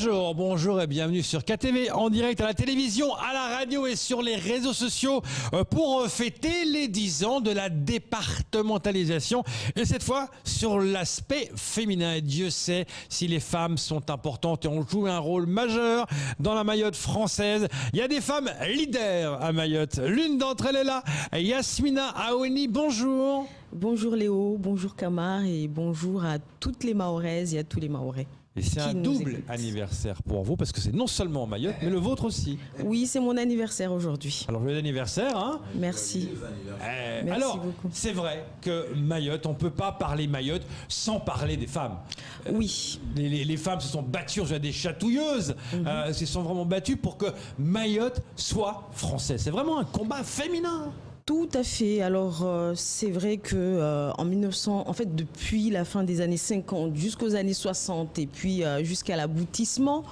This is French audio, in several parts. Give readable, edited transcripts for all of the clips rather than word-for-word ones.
Bonjour, bonjour et bienvenue sur KTV en direct à la télévision, à la radio et sur les réseaux sociaux pour fêter les 10 ans de la départementalisation et cette fois sur l'aspect féminin. Et Dieu sait si les femmes sont importantes et ont joué un rôle majeur dans la Mayotte française. Il y a des femmes leaders à Mayotte. L'une d'entre elles est là, Yasmina Aouni, bonjour. Bonjour Léo, bonjour Kamar et bonjour à toutes les Mahoraises et à tous les Mahorais. Et c'est un double anniversaire pour vous, parce que c'est non seulement Mayotte, mais le vôtre aussi. Oui, c'est mon anniversaire aujourd'hui. Alors, joyeux anniversaire, hein. Merci. Merci alors, beaucoup. c'est vrai que Mayotte, on ne peut pas parler Mayotte sans parler des femmes. Oui. Les femmes se sont battues, je veux dire, des chatouilleuses, se sont vraiment battues pour que Mayotte soit française. C'est vraiment un combat féminin. Tout à fait. Alors, c'est vrai que en 1900, en fait, depuis la fin des années 50 jusqu'aux années 60 et puis jusqu'à l'aboutissement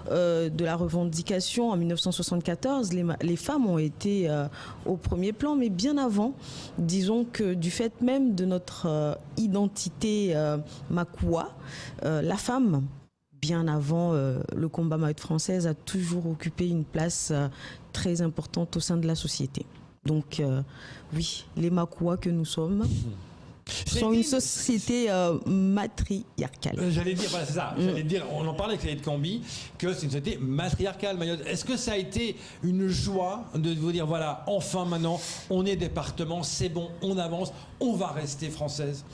de la revendication en 1974, les femmes ont été au premier plan, mais bien avant, disons que du fait même de notre identité Makoua, la femme, bien avant le combat Mayotte française, a toujours occupé une place très importante au sein de la société. Donc oui, les Makoua que nous sommes sont une société matriarcale. J'allais dire, voilà, c'est ça. J'allais dire, on en parlait avec Saïd Kambi, que c'est une société matriarcale, Mayotte. Est-ce que ça a été une joie de vous dire, voilà, enfin maintenant, on est département, c'est bon, on avance, on va rester française?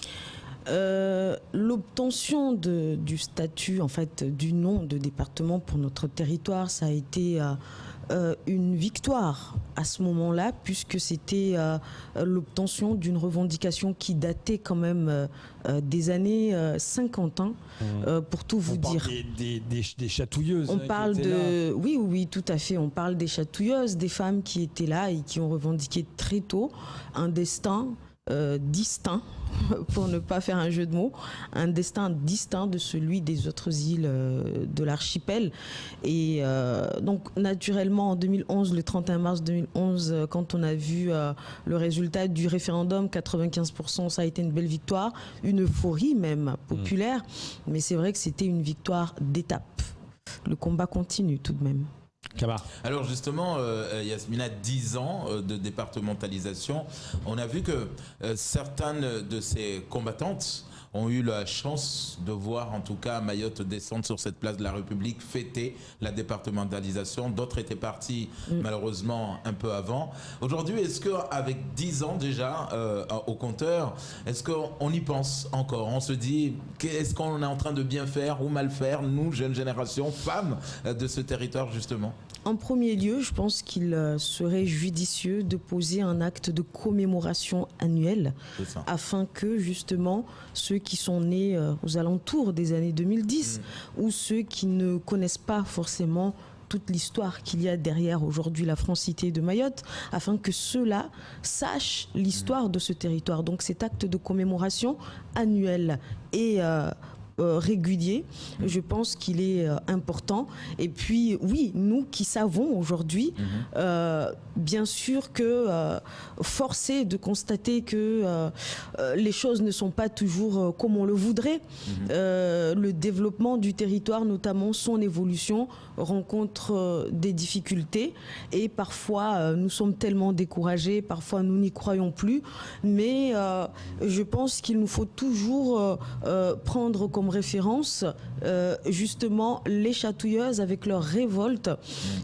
L'obtention du statut, en fait, du nom de département pour notre territoire, ça a été une victoire à ce moment-là, puisque c'était l'obtention d'une revendication qui datait quand même des années 50 ans, pour tout vous dire. On parle des chatouilleuses. On parle de... Oui, tout à fait. On parle des chatouilleuses, des femmes qui étaient là et qui ont revendiqué très tôt un destin distinct, pour ne pas faire un jeu de mots, un destin distinct de celui des autres îles de l'archipel. Et donc naturellement en 2011, le 31 mars 2011, quand on a vu le résultat du référendum, 95%, ça a été une belle victoire, une euphorie même populaire, mais c'est vrai que c'était une victoire d'étape. Le combat continue tout de même. Alors justement, Yasmina, 10 ans de départementalisation, on a vu que certaines de ces combattantes ont eu la chance de voir en tout cas Mayotte descendre sur cette place de la République, fêter la départementalisation. D'autres étaient partis malheureusement un peu avant. Aujourd'hui, est-ce qu'avec 10 ans déjà au compteur, est-ce qu'on y pense encore? On se dit, est-ce qu'on est en train de bien faire ou mal faire, nous, jeune génération, femmes de ce territoire justement? En premier lieu, je pense qu'il serait judicieux de poser un acte de commémoration annuelle afin que justement ceux qui sont nés aux alentours des années 2010 ou ceux qui ne connaissent pas forcément toute l'histoire qu'il y a derrière aujourd'hui la francité de Mayotte, afin que ceux-là sachent l'histoire de ce territoire. Donc cet acte de commémoration annuel et régulier, je pense qu'il est important. Et puis oui, nous qui savons aujourd'hui, bien sûr que force est de constater que les choses ne sont pas toujours comme on le voudrait. Le développement du territoire, notamment son évolution, rencontre des difficultés et parfois nous sommes tellement découragés, parfois nous n'y croyons plus, mais je pense qu'il nous faut toujours prendre comme référence justement les chatouilleuses avec leur révolte.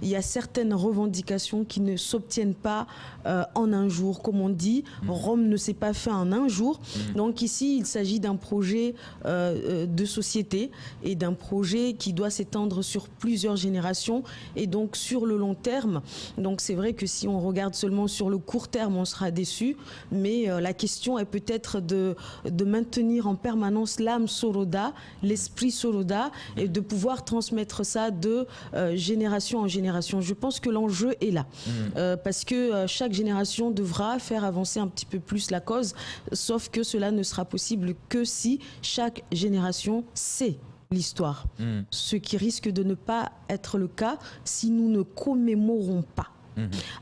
Il y a certaines revendications qui ne s'obtiennent pas en un jour, comme on dit, Rome ne s'est pas fait en un jour. Donc ici il s'agit d'un projet de société et d'un projet qui doit s'étendre sur plusieurs générations et donc sur le long terme. Donc c'est vrai que si on regarde seulement sur le court terme, on sera déçu, mais la question est peut-être de maintenir en permanence l'âme Soroda, l'esprit Soroda, et de pouvoir transmettre ça de génération en génération. Je pense que l'enjeu est là, parce que chaque génération devra faire avancer un petit peu plus la cause, sauf que cela ne sera possible que si chaque génération sait l'histoire, ce qui risque de ne pas être le cas si nous ne commémorons pas.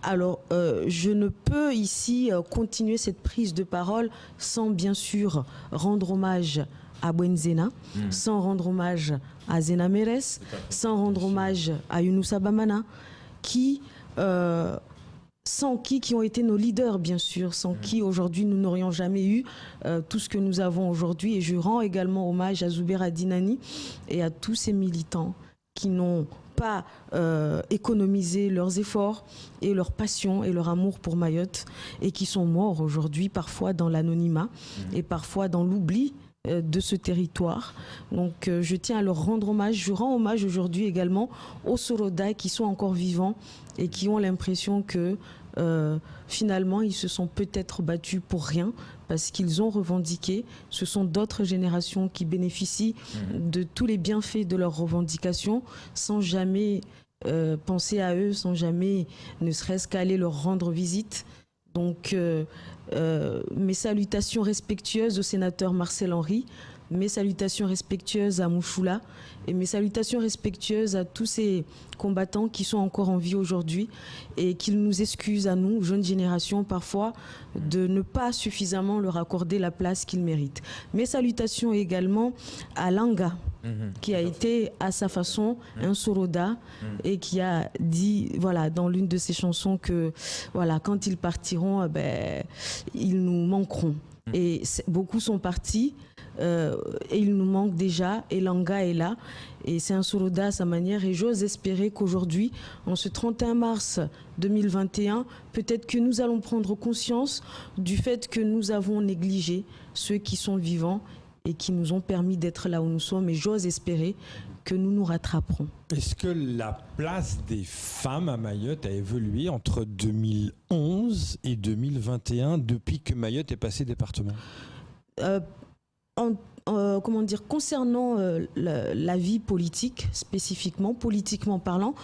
Alors, je ne peux ici continuer cette prise de parole sans bien sûr rendre hommage à Bwenzena, sans rendre hommage à Zena Meres, sans rendre hommage à Younoussa Bamana, sans qui ont été nos leaders, bien sûr, sans qui aujourd'hui nous n'aurions jamais eu tout ce que nous avons aujourd'hui. Et je rends également hommage à Zoubera Dinani et à tous ces militants qui n'ont pas économisé leurs efforts et leur passion et leur amour pour Mayotte et qui sont morts aujourd'hui, parfois dans l'anonymat et parfois dans l'oubli de ce territoire. Donc je tiens à leur rendre hommage. Je rends hommage aujourd'hui également aux Soroda qui sont encore vivants et qui ont l'impression que finalement ils se sont peut-être battus pour rien parce qu'ils ont revendiqué. Ce sont d'autres générations qui bénéficient de tous les bienfaits de leurs revendications sans jamais penser à eux, sans jamais ne serait-ce qu'aller leur rendre visite. Donc mes salutations respectueuses au sénateur Marcel Henry, mes salutations respectueuses à Mouchoula et mes salutations respectueuses à tous ces combattants qui sont encore en vie aujourd'hui et qu'ils nous excusent à nous, jeunes générations, parfois, de ne pas suffisamment leur accorder la place qu'ils méritent. Mes salutations également à Langa, qui a été à sa façon un Soroda et qui a dit, voilà, dans l'une de ses chansons que, voilà, quand ils partiront, ils nous manqueront. Et beaucoup sont partis. Et il nous manque déjà, et Langa est là, et c'est un Soroda à sa manière, et j'ose espérer qu'aujourd'hui, en ce 31 mars 2021, peut-être que nous allons prendre conscience du fait que nous avons négligé ceux qui sont vivants et qui nous ont permis d'être là où nous sommes, et j'ose espérer que nous nous rattraperons. Est-ce que la place des femmes à Mayotte a évolué entre 2011 et 2021 depuis que Mayotte est passé département ? Concernant la vie politique, spécifiquement, politiquement parlant,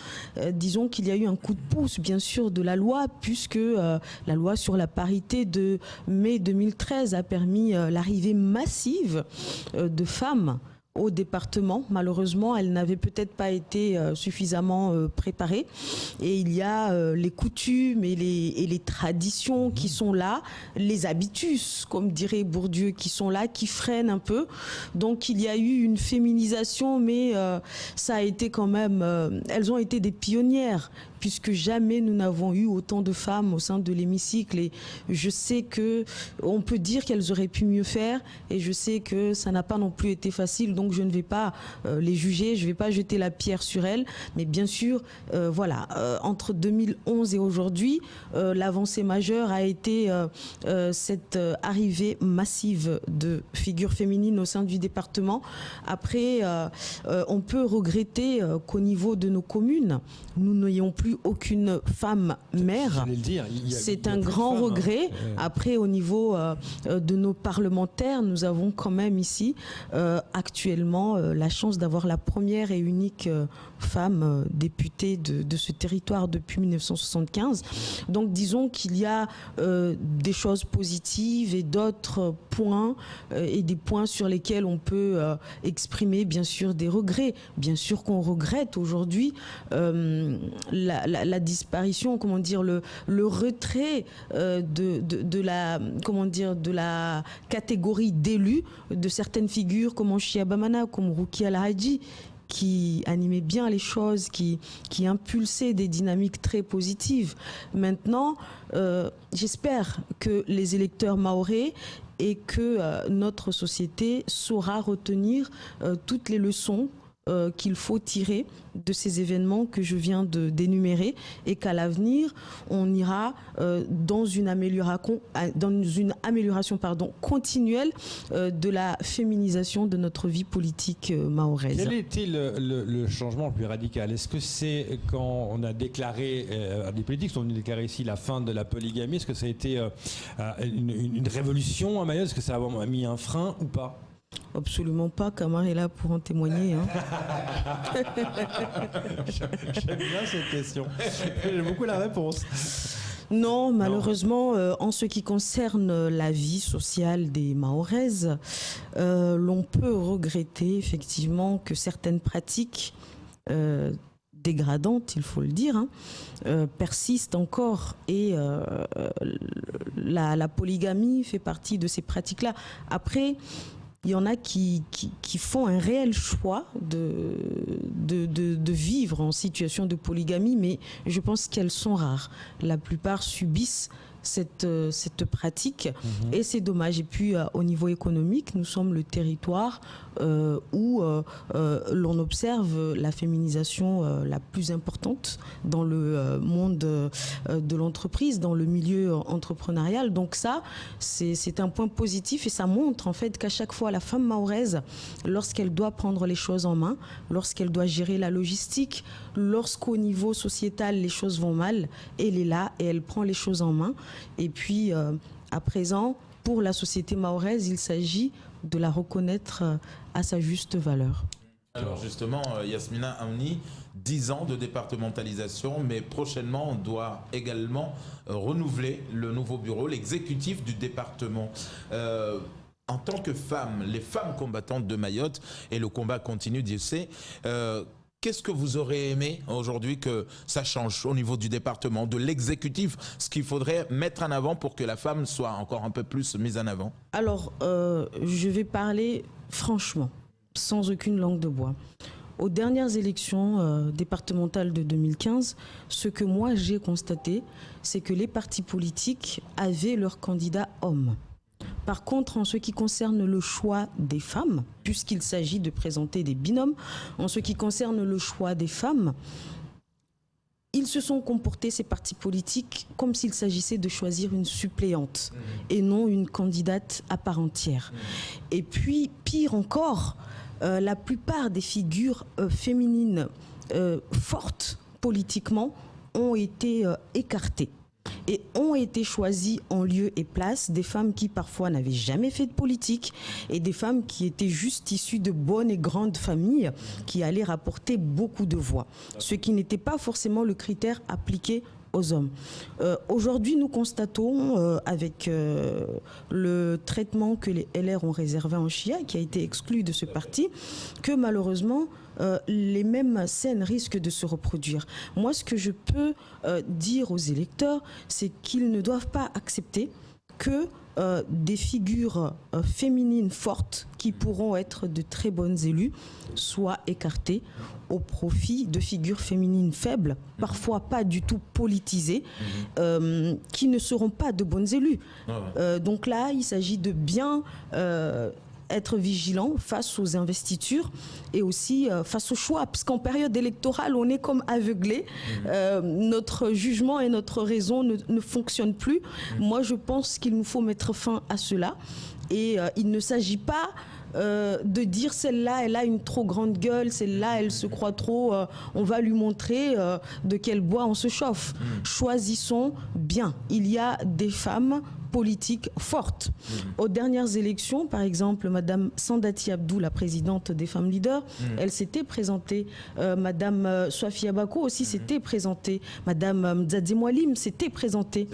disons qu'il y a eu un coup de pouce, bien sûr, de la loi, puisque la loi sur la parité de mai 2013 a permis l'arrivée massive de femmes au département. Malheureusement, elle n'avait peut-être pas été suffisamment préparée. Et il y a les coutumes et les traditions qui sont là, les habitus, comme dirait Bourdieu, qui sont là, qui freinent un peu. Donc il y a eu une féminisation, mais ça a été quand même... elles ont été des pionnières, puisque jamais nous n'avons eu autant de femmes au sein de l'hémicycle. Et je sais qu'on peut dire qu'elles auraient pu mieux faire, et je sais que ça n'a pas non plus été facile, donc je ne vais pas les juger, je ne vais pas jeter la pierre sur elles. Mais bien sûr, entre 2011 et aujourd'hui, l'avancée majeure a été cette arrivée massive de figures féminines au sein du département. Après, on peut regretter qu'au niveau de nos communes, nous n'ayons plus aucune femme maire. C'est un grand regret. Après, au niveau de nos parlementaires, nous avons quand même ici actuellement la chance d'avoir la première et unique femme députée de ce territoire depuis 1975. Donc disons qu'il y a des choses positives et d'autres points et des points sur lesquels on peut exprimer bien sûr des regrets. Bien sûr qu'on regrette aujourd'hui la disparition, comment dire, le retrait de la catégorie d'élus de certaines figures comme Anchia Bamana, comme Roukia Lahadji, qui animait bien les choses, qui impulsait des dynamiques très positives. Maintenant, j'espère que les électeurs mahorais et que notre société saura retenir toutes les leçons qu'il faut tirer de ces événements que je viens d'énumérer, et qu'à l'avenir, on ira dans une amélioration continuelle de la féminisation de notre vie politique mahoraise. Quel était le changement le plus radical ? Est-ce que c'est quand on a déclaré, des politiques ont déclaré ici la fin de la polygamie, est-ce que ça a été une révolution à Mayotte ? Est-ce que ça a mis un frein ou pas ? Absolument pas, Kamar est là pour en témoigner. J'aime bien cette question. J'aime beaucoup la réponse. Non, malheureusement, en ce qui concerne la vie sociale des Mahoraises, l'on peut regretter effectivement que certaines pratiques dégradantes, il faut le dire, persistent encore, et la polygamie fait partie de ces pratiques-là. Après, Il y en a qui font un réel choix de vivre en situation de polygamie, mais je pense qu'elles sont rares. La plupart subissent cette pratique et c'est dommage. Et puis au niveau économique, nous sommes le territoire où l'on observe la féminisation la plus importante dans le monde de l'entreprise, dans le milieu entrepreneurial. Donc ça, c'est un point positif et ça montre en fait qu'à chaque fois la femme mahoraise, lorsqu'elle doit prendre les choses en main, lorsqu'elle doit gérer la logistique, lorsqu'au niveau sociétal les choses vont mal, elle est là et elle prend les choses en main. Et puis à présent, pour la société mahoraise, il s'agit de la reconnaître à sa juste valeur. Alors justement, Yasmina Amni, 10 ans de départementalisation, mais prochainement on doit également renouveler le nouveau bureau, l'exécutif du département. En tant que femme, les femmes combattantes de Mayotte, et le combat continue, Dieu sait, qu'est-ce que vous aurez aimé aujourd'hui que ça change au niveau du département, de l'exécutif, ce qu'il faudrait mettre en avant pour que la femme soit encore un peu plus mise en avant? Alors, je vais parler franchement, sans aucune langue de bois. Aux dernières élections départementales de 2015, ce que moi j'ai constaté, c'est que les partis politiques avaient leurs candidats hommes. Par contre, en ce qui concerne le choix des femmes, puisqu'il s'agit de présenter des binômes, en ce qui concerne le choix des femmes, ils se sont comportés, ces partis politiques, comme s'il s'agissait de choisir une suppléante et non une candidate à part entière. Et puis, pire encore, la plupart des figures féminines fortes politiquement ont été écartées. Et ont été choisies en lieu et place des femmes qui parfois n'avaient jamais fait de politique et des femmes qui étaient juste issues de bonnes et grandes familles qui allaient rapporter beaucoup de voix, ce qui n'était pas forcément le critère appliqué aux hommes. Aujourd'hui, nous constatons avec le traitement que les LR ont réservé en Chia, qui a été exclu de ce parti, que malheureusement, les mêmes scènes risquent de se reproduire. Moi, ce que je peux dire aux électeurs, c'est qu'ils ne doivent pas accepter que des figures féminines fortes qui pourront être de très bonnes élues soient écartées au profit de figures féminines faibles, parfois pas du tout politisées, qui ne seront pas de bonnes élues. Donc là, il s'agit de bien être vigilant face aux investitures et aussi face aux choix, parce qu'en période électorale, on est comme aveuglé. Notre jugement et notre raison ne fonctionnent plus. Moi, je pense qu'il nous faut mettre fin à cela. Et il ne s'agit pas de dire celle-là, elle a une trop grande gueule, celle-là, elle se croit trop, on va lui montrer de quel bois on se chauffe. Choisissons bien. Il y a des femmes politiques fortes. Aux dernières élections, par exemple, Madame Sandati Abdou, la présidente des femmes leaders, elle s'était présentée. Madame Swafia Bako aussi s'était présentée. Madame Mdzadze Moualim s'était présentée.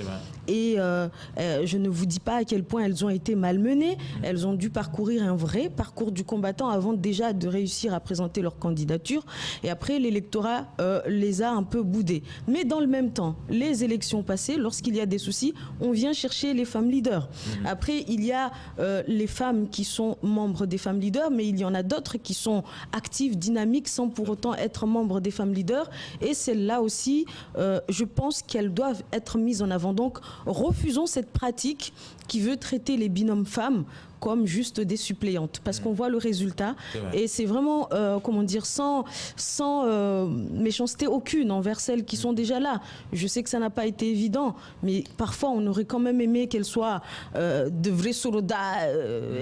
Et je ne vous dis pas à quel point elles ont été malmenées. Elles ont dû parcourir un vrai parcours du combattant avant déjà de réussir à présenter leur candidature. Et après, l'électorat les a un peu boudées. Mais dans le même temps, les élections passées, lorsqu'il y a des soucis, on vient chercher les femmes leaders. Après, il y a les femmes qui sont membres des femmes leaders, mais il y en a d'autres qui sont actives, dynamiques, sans pour autant être membres des femmes leaders. Et celles-là aussi, je pense qu'elles doivent être mises en avant. Donc, refusons cette pratique qui veut traiter les binômes femmes comme juste des suppléantes, parce qu'on voit le résultat et c'est vraiment, comment dire, sans méchanceté aucune envers celles qui sont déjà là. Je sais que ça n'a pas été évident, mais parfois on aurait quand même aimé qu'elles soient de vrais soldats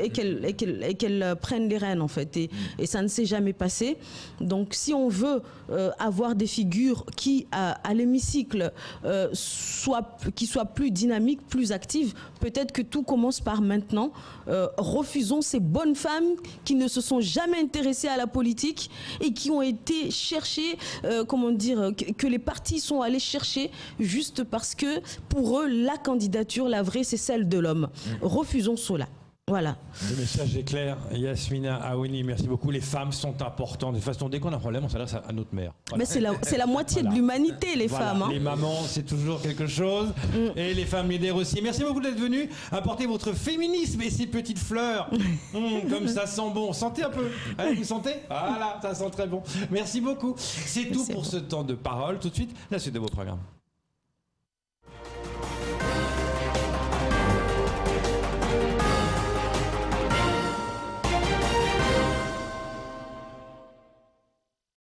et qu'elles prennent les rênes en fait, et ça ne s'est jamais passé. Donc si on veut avoir des figures qui à l'hémicycle qui soient plus dynamiques, plus actives, peut-être que tout commence par maintenant. Refusons ces bonnes femmes qui ne se sont jamais intéressées à la politique et qui ont été cherchées, que les partis sont allés chercher juste parce que pour eux, la candidature, la vraie, c'est celle de l'homme. Refusons cela. Voilà. Le message est clair. Yasmina Aouni, merci beaucoup. Les femmes sont importantes. De toute façon, dès qu'on a un problème, on s'adresse à notre mère. Voilà. Mais c'est la moitié de l'humanité, les femmes. Hein. Les mamans, c'est toujours quelque chose. Et les femmes leaders aussi. Merci beaucoup d'être venus. Apportez votre féminisme et ces petites fleurs. Comme ça sent bon. Sentez un peu. Allez, vous sentez? Voilà, ça sent très bon. Merci beaucoup. C'est tout pour ce temps de parole. Tout de suite, la suite de vos programmes.